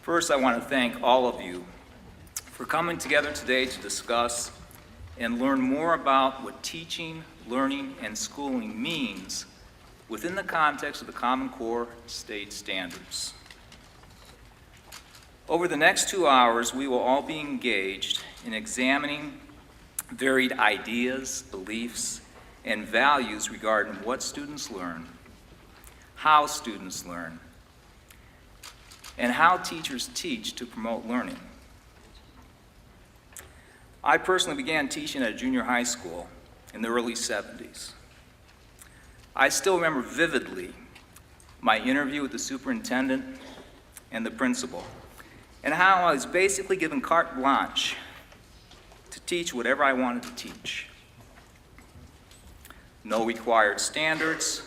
First, I want to thank all of you for coming together today to discuss and learn more about what teaching, learning, and schooling means within the context of the Common Core state standards. Over the next 2 hours, we will all be engaged in examining varied ideas, beliefs, and values regarding what students learn, how students learn, and how teachers teach to promote learning. I personally began teaching at a junior high school in the early 70s. I still remember vividly my interview with the superintendent and the principal, and how I was basically given carte blanche to teach whatever I wanted to teach. No required standards,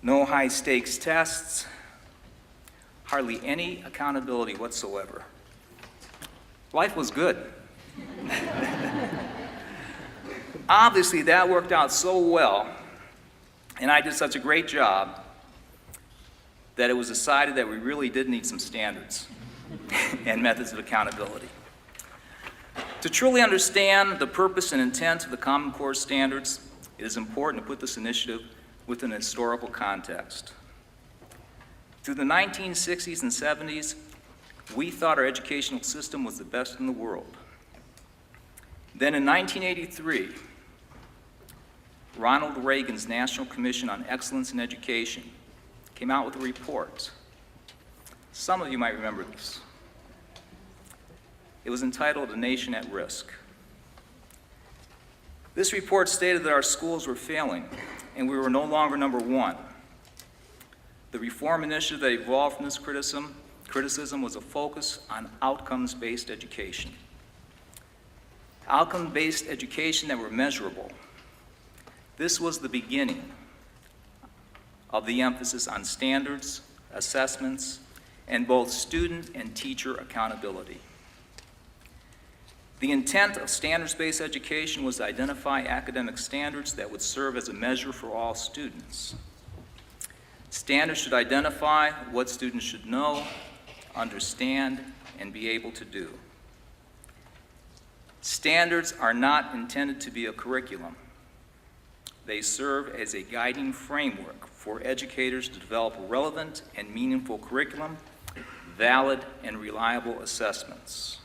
no high-stakes tests, hardly any accountability whatsoever. Life was good. Obviously, that worked out so well, and I did such a great job, that it was decided that we really did need some standards and methods of accountability. To truly understand the purpose and intent of the Common Core standards, it is important to put this initiative within a historical context. Through the 1960s and 70s, we thought our educational system was the best in the world. Then in 1983, Ronald Reagan's National Commission on Excellence in Education came out with a report. Some of you might remember this. It was entitled "A Nation at Risk." This report stated that our schools were failing and we were no longer number one. The reform initiative that evolved from this criticism was a focus on outcomes-based education. Outcome-based education that were measurable. This was the beginning of the emphasis on standards, assessments, and both student and teacher accountability. The intent of standards-based education was to identify academic standards that would serve as a measure for all students. Standards should identify what students should know, understand, and be able to do. Standards are not intended to be a curriculum. They serve as a guiding framework for educators to develop relevant and meaningful curriculum, valid and reliable assessments.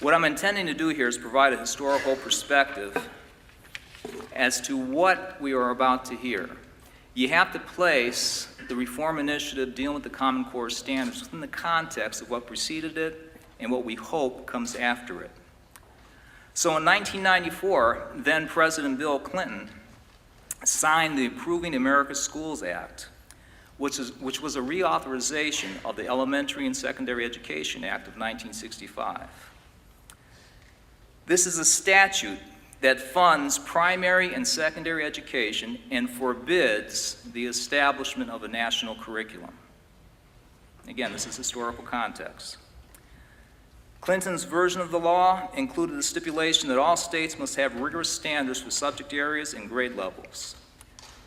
What I'm intending to do here is provide a historical perspective as to what we are about to hear. You have to place the reform initiative dealing with the Common Core standards within the context of what preceded it and what we hope comes after it. So in 1994, then President Bill Clinton signed the Improving America's Schools Act, which was a reauthorization of the Elementary and Secondary Education Act of 1965. This is a statute that funds primary and secondary education and forbids the establishment of a national curriculum. Again, this is historical context. Clinton's version of the law included the stipulation that all states must have rigorous standards for subject areas and grade levels.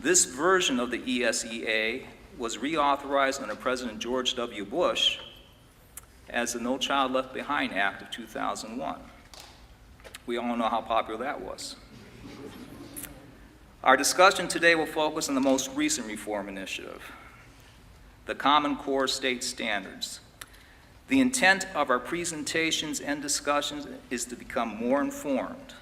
This version of the ESEA was reauthorized under President George W. Bush as the No Child Left Behind Act of 2001. We all know how popular that was. Our discussion today will focus on the most recent reform initiative, the Common Core state standards. The intent of our presentations and discussions is to become more informed.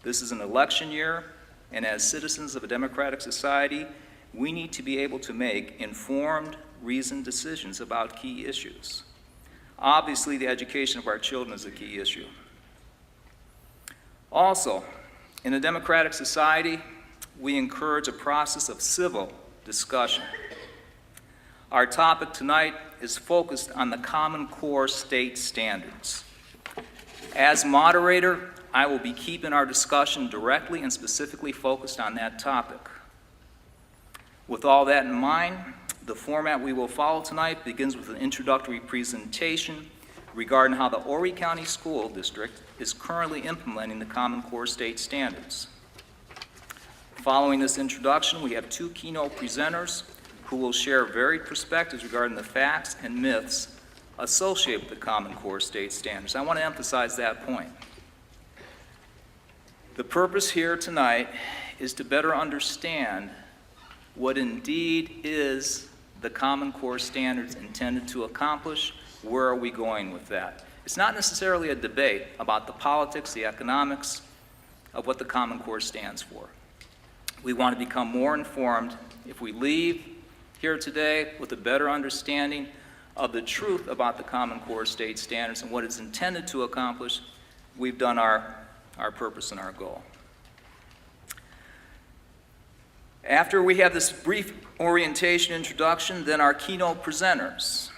This is an election year, and as citizens of a democratic society, we need to be able to make informed, reasoned decisions about key issues. Obviously, the education of our children is a key issue. Also, in a democratic society, we encourage a process of civil discussion. Our topic tonight is focused on the Common Core state standards. As moderator, I will be keeping our discussion directly and specifically focused on that topic. With all that in mind, the format we will follow tonight begins with an introductory presentation regarding how the Horry County School District is currently implementing the Common Core state standards. Following this introduction, we have two keynote presenters who will share varied perspectives regarding the facts and myths associated with the Common Core state standards. I want to emphasize that point. The purpose here tonight is to better understand what indeed is the Common Core standards intended to accomplish. Where are we going with that? It's not necessarily a debate about the politics, the economics of what the Common Core stands for. We want to become more informed. If we leave here today with a better understanding of the truth about the Common Core state standards and what it's intended to accomplish, we've done our purpose and our goal. After we have this brief orientation introduction, then our keynote presenters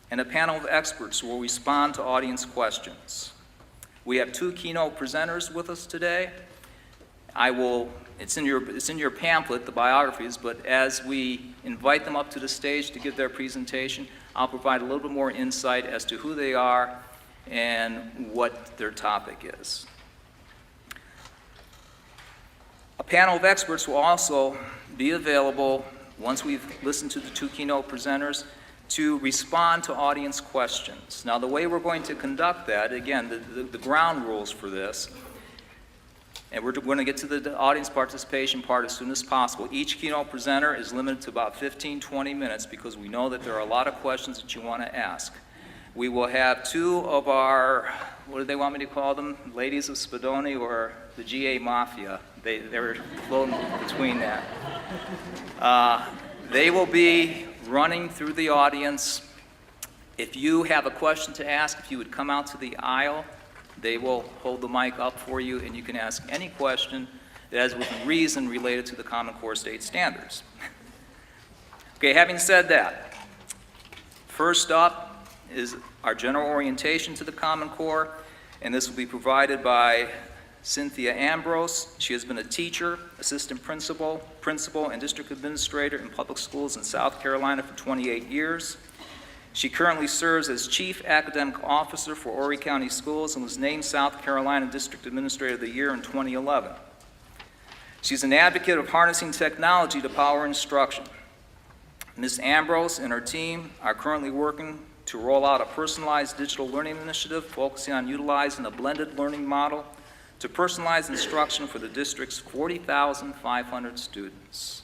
and a panel of experts will respond to audience questions. We have two keynote presenters with us today. It's in your pamphlet, the biographies, but as we invite them up to the stage to give their presentation, I'll provide a little bit more insight as to who they are and what their topic is. A panel of experts will also be available once we've listened to the two keynote presenters to respond to audience questions. Now, the way we're going to conduct that, again, the ground rules for this, and we're going to get to the audience participation part as soon as possible. Each keynote presenter is limited to about 15-20 minutes because we know that there are a lot of questions that you want to ask. We will have two of our, what do they want me to call them? Ladies of Spadoni or the GA Mafia. They're floating between that. They will be running through the audience. If you have a question to ask, if you would come out to the aisle, they will hold the mic up for you and you can ask any question that is within reason related to the Common Core state standards. Okay, having said that, first up is our general orientation to the Common Core, and this will be provided by Cynthia Ambrose. She has been a teacher, assistant principal, and district administrator in public schools in South Carolina for 28 years. She currently serves as Chief Academic Officer for Horry County Schools and was named South Carolina District Administrator of the Year in 2011. She's an advocate of harnessing technology to power instruction. Ms. Ambrose and her team are currently working to roll out a personalized digital learning initiative focusing on utilizing a blended learning model to personalize instruction for the district's 40,500 students.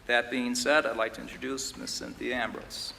That being said, I'd like to introduce Ms. Cynthia Ambrose.